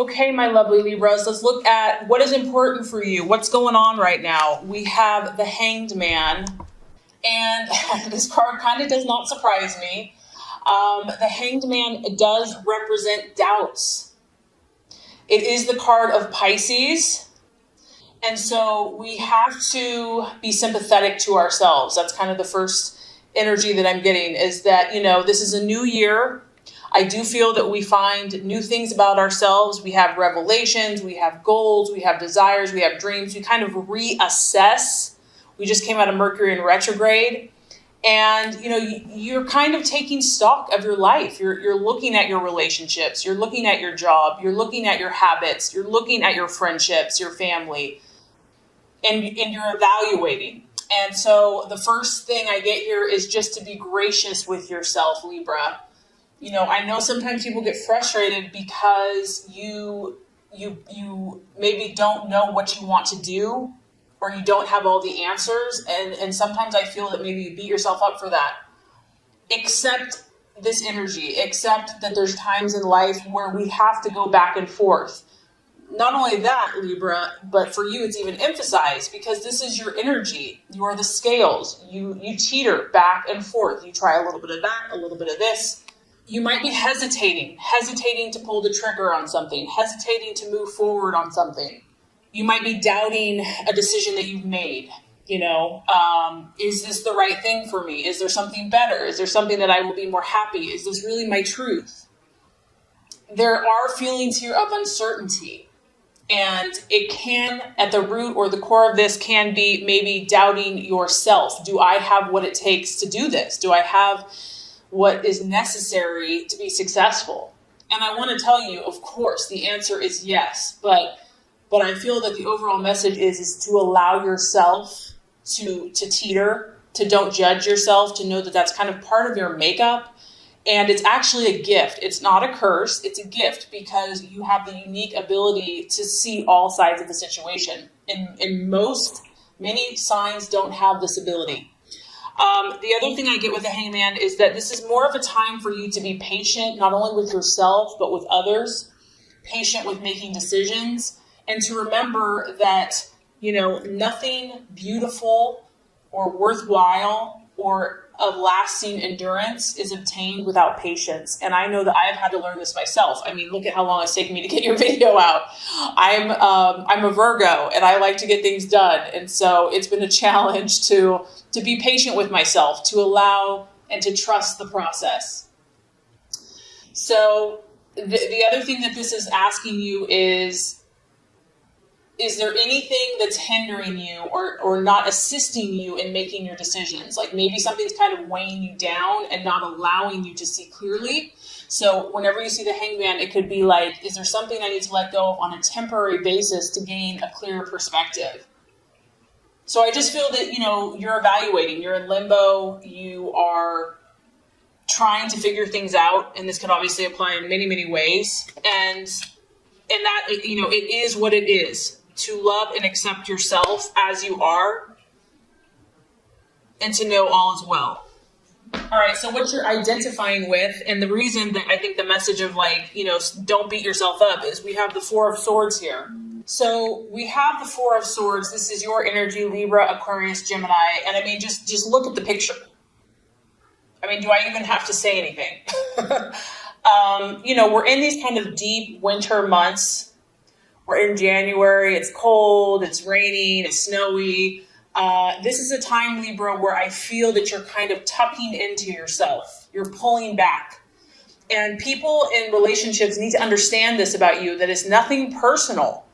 Okay, my lovely Libras, let's look at what is important for you. What's going on right now? We have the Hanged Man, and this card kind of does not surprise me. The Hanged Man does represent doubts. It is the card of Pisces, and so we have to be sympathetic to ourselves. That's kind of the first energy that I'm getting, is that, this is a new year. I do feel that we find new things about ourselves. We have revelations, we have goals, we have desires, we have dreams. We kind of reassess. We just came out of Mercury in retrograde. And, you're kind of taking stock of your life. You're looking at your relationships. You're looking at your job. You're looking at your habits. You're looking at your friendships, your family, and you're evaluating. And so the first thing I get here is just to be gracious with yourself, Libra. I know sometimes people get frustrated because you maybe don't know what you want to do, or you don't have all the answers. And sometimes I feel that maybe you beat yourself up for that. Accept this energy. Accept that there's times in life where we have to go back and forth. Not only that, Libra, but for you, it's even emphasized because this is your energy. You are the scales. You teeter back and forth. You try a little bit of that, a little bit of this. You might be hesitating to pull the trigger on something, hesitating to move forward on something. You might be doubting a decision that you've made. Is this the right thing for me? Is there something better? Is there something that I will be more happy? Is this really my truth? There are feelings here of uncertainty. And it can, at the root or the core of this, can be maybe doubting yourself. Do I have what it takes to do this? Do I have what is necessary to be successful? And I want to tell you, of course, the answer is yes. But I feel that the overall message is to allow yourself to teeter, to don't judge yourself, to know that that's kind of part of your makeup. And it's actually a gift. It's not a curse. It's a gift because you have the unique ability to see all sides of the situation. Many signs don't have this ability. The other thing I get with the Hangman is that this is more of a time for you to be patient, not only with yourself, but with others, patient with making decisions, and to remember that, nothing beautiful or worthwhile or of lasting endurance is obtained without patience. And I know that I've had to learn this myself. I mean, look at how long it's taken me to get your video out. I'm a Virgo and I like to get things done. And so it's been a challenge to be patient with myself, to allow and to trust the process. So the other thing that this is asking you is there anything that's hindering you or not assisting you in making your decisions? Like maybe something's kind of weighing you down and not allowing you to see clearly. So whenever you see the Hangman, it could be like, is there something I need to let go of on a temporary basis to gain a clearer perspective? So I just feel that, you're evaluating, you're in limbo, you are trying to figure things out. And this could obviously apply in many, many ways. And that, it is what it is. To love and accept yourself as you are, and to know all is well. All right, so what you're identifying with, and the reason that I think the message of don't beat yourself up, is we have the Four of Swords here. So we have the Four of Swords. This is your energy, Libra, Aquarius, Gemini. And I mean, just look at the picture. I mean, do I even have to say anything? We're in these kind of deep winter months. We're in January, it's cold, it's raining, it's snowy. This is a time, Libra, where I feel that you're kind of tucking into yourself. You're pulling back. And people in relationships need to understand this about you, that it's nothing personal.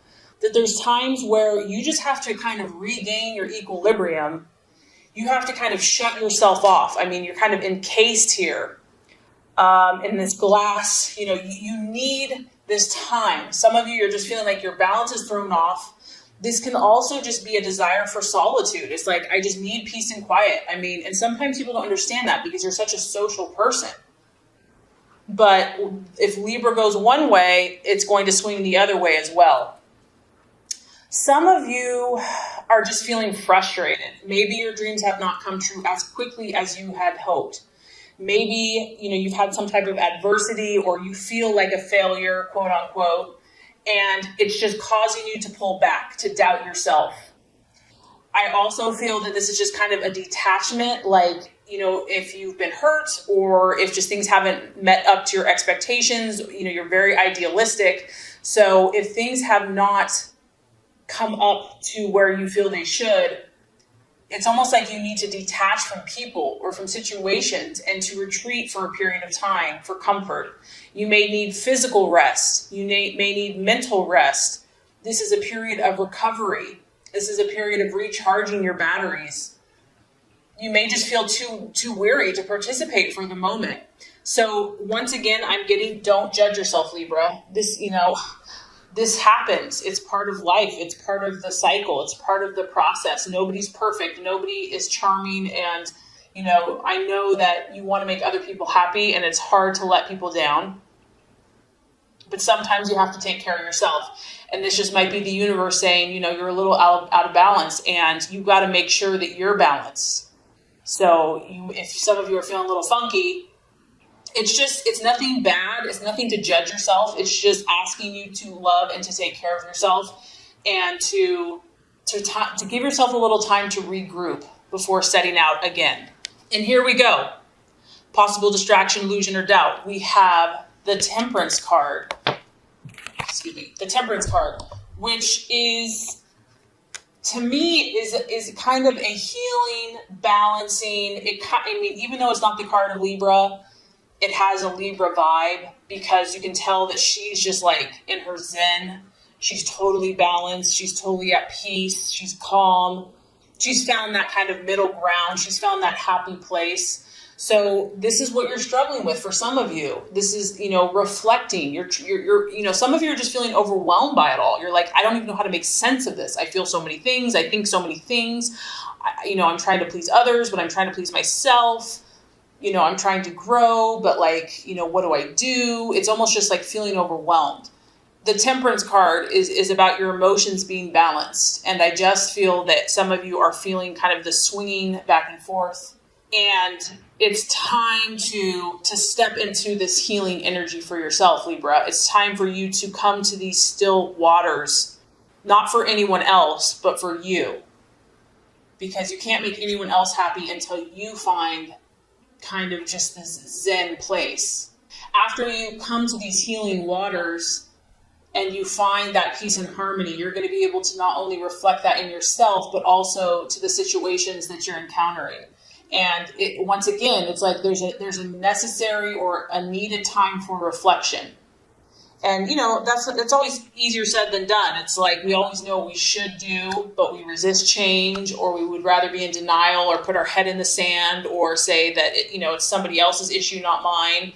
That there's times where you just have to kind of regain your equilibrium. You have to kind of shut yourself off. I mean, you're kind of encased here in this glass. You need this time. Some of you are just feeling like your balance is thrown off. This can also just be a desire for solitude. It's like, I just need peace and quiet. I mean, and sometimes people don't understand that because you're such a social person. But if Libra goes one way, it's going to swing the other way as well. Some of you are just feeling frustrated. Maybe your dreams have not come true as quickly as you had hoped. Maybe, you've had some type of adversity or you feel like a failure, quote unquote, and it's just causing you to pull back, to doubt yourself. I also feel that this is just kind of a detachment, like, if you've been hurt or if just things haven't met up to your expectations, you're very idealistic. So if things have not come up to where you feel they should, it's almost like you need to detach from people or from situations and to retreat for a period of time for comfort. You may need physical rest. You may need mental rest. This is a period of recovery. This is a period of recharging your batteries. You may just feel too weary to participate for the moment. So once again, I'm getting, don't judge yourself, Libra. This happens. It's part of life. It's part of the cycle. It's part of the process. Nobody's perfect. Nobody is charming. And, I know that you want to make other people happy and it's hard to let people down. But sometimes you have to take care of yourself. And this just might be the universe saying, you're a little out of balance and you got to make sure that you're balanced. So if some of you are feeling a little funky, it's nothing bad. It's nothing to judge yourself. It's just asking you to love and to take care of yourself and to give yourself a little time to regroup before setting out again. And here we go. Possible distraction, illusion, or doubt. We have the Temperance card. The Temperance card, which is, to me, is kind of a healing, balancing. Even though it's not the card of Libra, it has a Libra vibe because you can tell that she's just like in her zen. She's totally balanced. She's totally at peace. She's calm. She's found that kind of middle ground. She's found that happy place. So this is what you're struggling with for some of you. This is, reflecting. You're some of you are just feeling overwhelmed by it all. You're like, I don't even know how to make sense of this. I feel so many things. I think so many things. I'm trying to please others, but I'm trying to please myself. I'm trying to grow, but what do I do? It's almost just like feeling overwhelmed. The Temperance card is about your emotions being balanced. And I just feel that some of you are feeling kind of the swinging back and forth. And it's time to step into this healing energy for yourself, Libra. It's time for you to come to these still waters, not for anyone else, but for you. Because you can't make anyone else happy until you find kind of just this zen place. After you come to these healing waters and you find that peace and harmony, you're going to be able to not only reflect that in yourself, but also to the situations that you're encountering. And once again, it's like there's a necessary or a needed time for reflection. And, that's always easier said than done. It's like we always know what we should do, but we resist change, or we would rather be in denial or put our head in the sand or say that, it's somebody else's issue, not mine.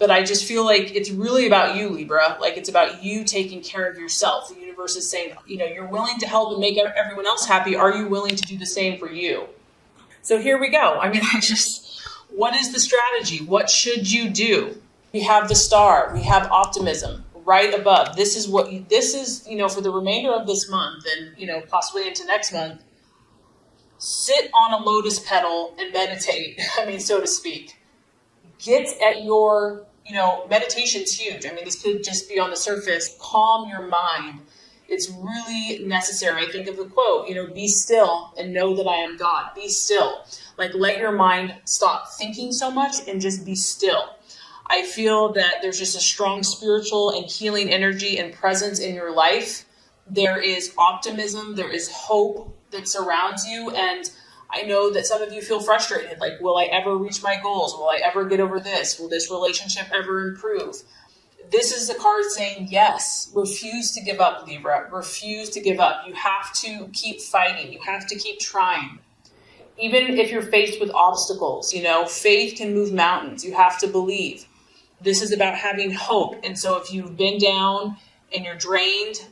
But I just feel like it's really about you, Libra. Like it's about you taking care of yourself. The universe is saying, you're willing to help and make everyone else happy. Are you willing to do the same for you? So here we go. What is the strategy? What should you do? We have the star. We have optimism right above. This is for the remainder of this month and, possibly into next month. Sit on a lotus petal and meditate. So to speak. Get at your, meditation's huge. This could just be on the surface. Calm your mind. It's really necessary. I think of the quote, be still and know that I am God. Be still. Like let your mind stop thinking so much and just be still. I feel that there's just a strong spiritual and healing energy and presence in your life. There is optimism. There is hope that surrounds you. And I know that some of you feel frustrated. Like, will I ever reach my goals? Will I ever get over this? Will this relationship ever improve? This is the card saying, yes, refuse to give up, Libra. Refuse to give up. You have to keep fighting. You have to keep trying. Even if you're faced with obstacles, faith can move mountains. You have to believe. This is about having hope. And so if you've been down and you're drained,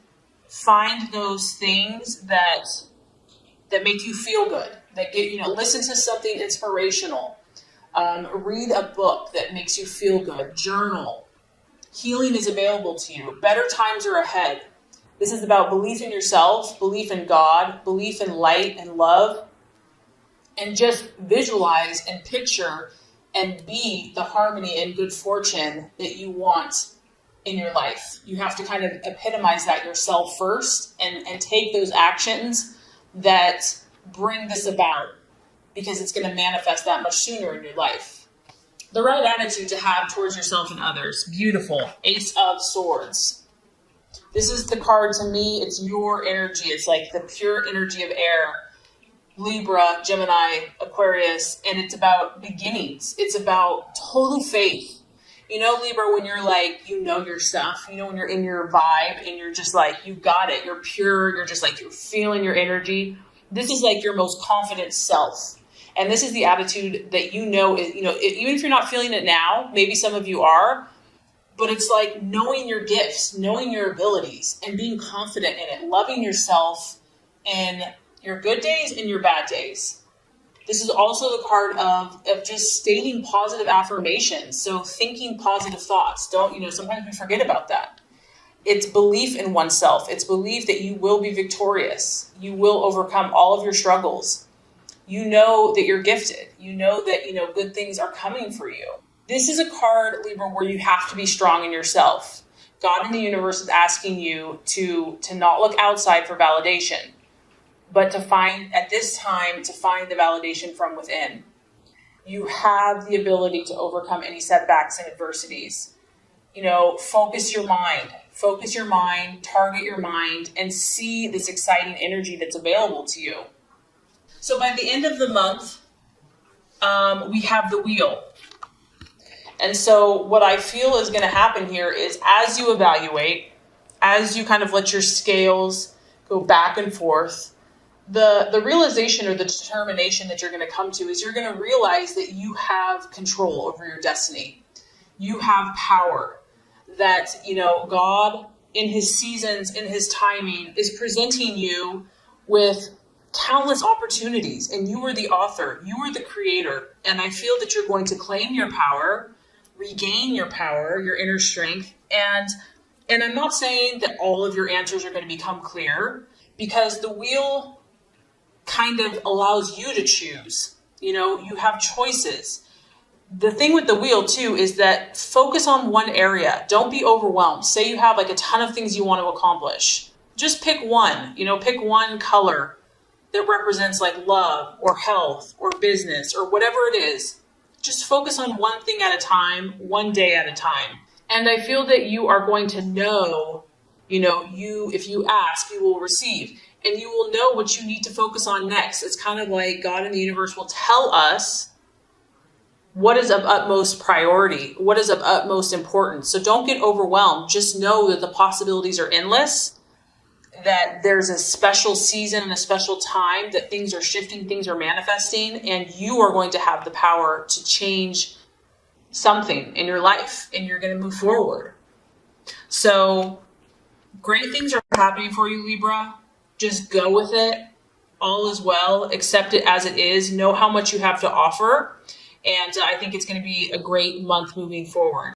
find those things that make you feel good. That listen to something inspirational. Read a book that makes you feel good. Journal. Healing is available to you. Better times are ahead. This is about belief in yourself, belief in God, belief in light and love, and just visualize and picture and be the harmony and good fortune that you want in your life. You have to kind of epitomize that yourself first and take those actions that bring this about, because it's going to manifest that much sooner in your life. The right attitude to have towards yourself and others. Beautiful. Ace of Swords. This is the card, to me, it's your energy. It's like the pure energy of air. Libra, Gemini, Aquarius, and it's about beginnings. It's about total faith. You know, Libra, when you're like, you know your stuff, you know, when you're in your vibe and you're just like, you got it, you're pure, you're just like, you're feeling your energy. This is like your most confident self. And this is the attitude that you know, even if you're not feeling it now, maybe some of you are, but it's like knowing your gifts, knowing your abilities, and being confident in it, loving yourself in your good days and your bad days. This is also the card of just stating positive affirmations. So thinking positive thoughts. Sometimes we forget about that. It's belief in oneself. It's belief that you will be victorious. You will overcome all of your struggles. You know that you're gifted. You know that, good things are coming for you. This is a card, Libra, where you have to be strong in yourself. God in the universe is asking you to not look outside for validation, but to find the validation from within. You have the ability to overcome any setbacks and adversities. Focus your mind, target your mind, and see this exciting energy that's available to you. So by the end of the month, we have the wheel. And so what I feel is going to happen here is, as you evaluate, as you kind of let your scales go back and forth, the realization or the determination that you're going to come to is you're going to realize that you have control over your destiny. You have power. That, God in his seasons, in his timing, is presenting you with countless opportunities, and you are the author, you are the creator. And I feel that you're going to claim your power, regain your power, your inner strength. And I'm not saying that all of your answers are going to become clear, because the wheel kind of allows you to choose. You have choices. The thing with the wheel too is that focus on one area. Don't be overwhelmed. Say you have like a ton of things you want to accomplish. Just pick one, pick one color that represents like love or health or business or whatever it is. Just focus on one thing at a time, one day at a time. And I feel that you are going to know, if you ask, you will receive. And you will know what you need to focus on next. It's kind of like God in the universe will tell us what is of utmost priority, what is of utmost importance. So don't get overwhelmed. Just know that the possibilities are endless, that there's a special season and a special time that things are shifting, things are manifesting, and you are going to have the power to change something in your life, and you're going to move forward. So great things are happening for you, Libra. Just go with it. All is well. Accept it as it is. Know how much you have to offer. And I think it's going to be a great month moving forward.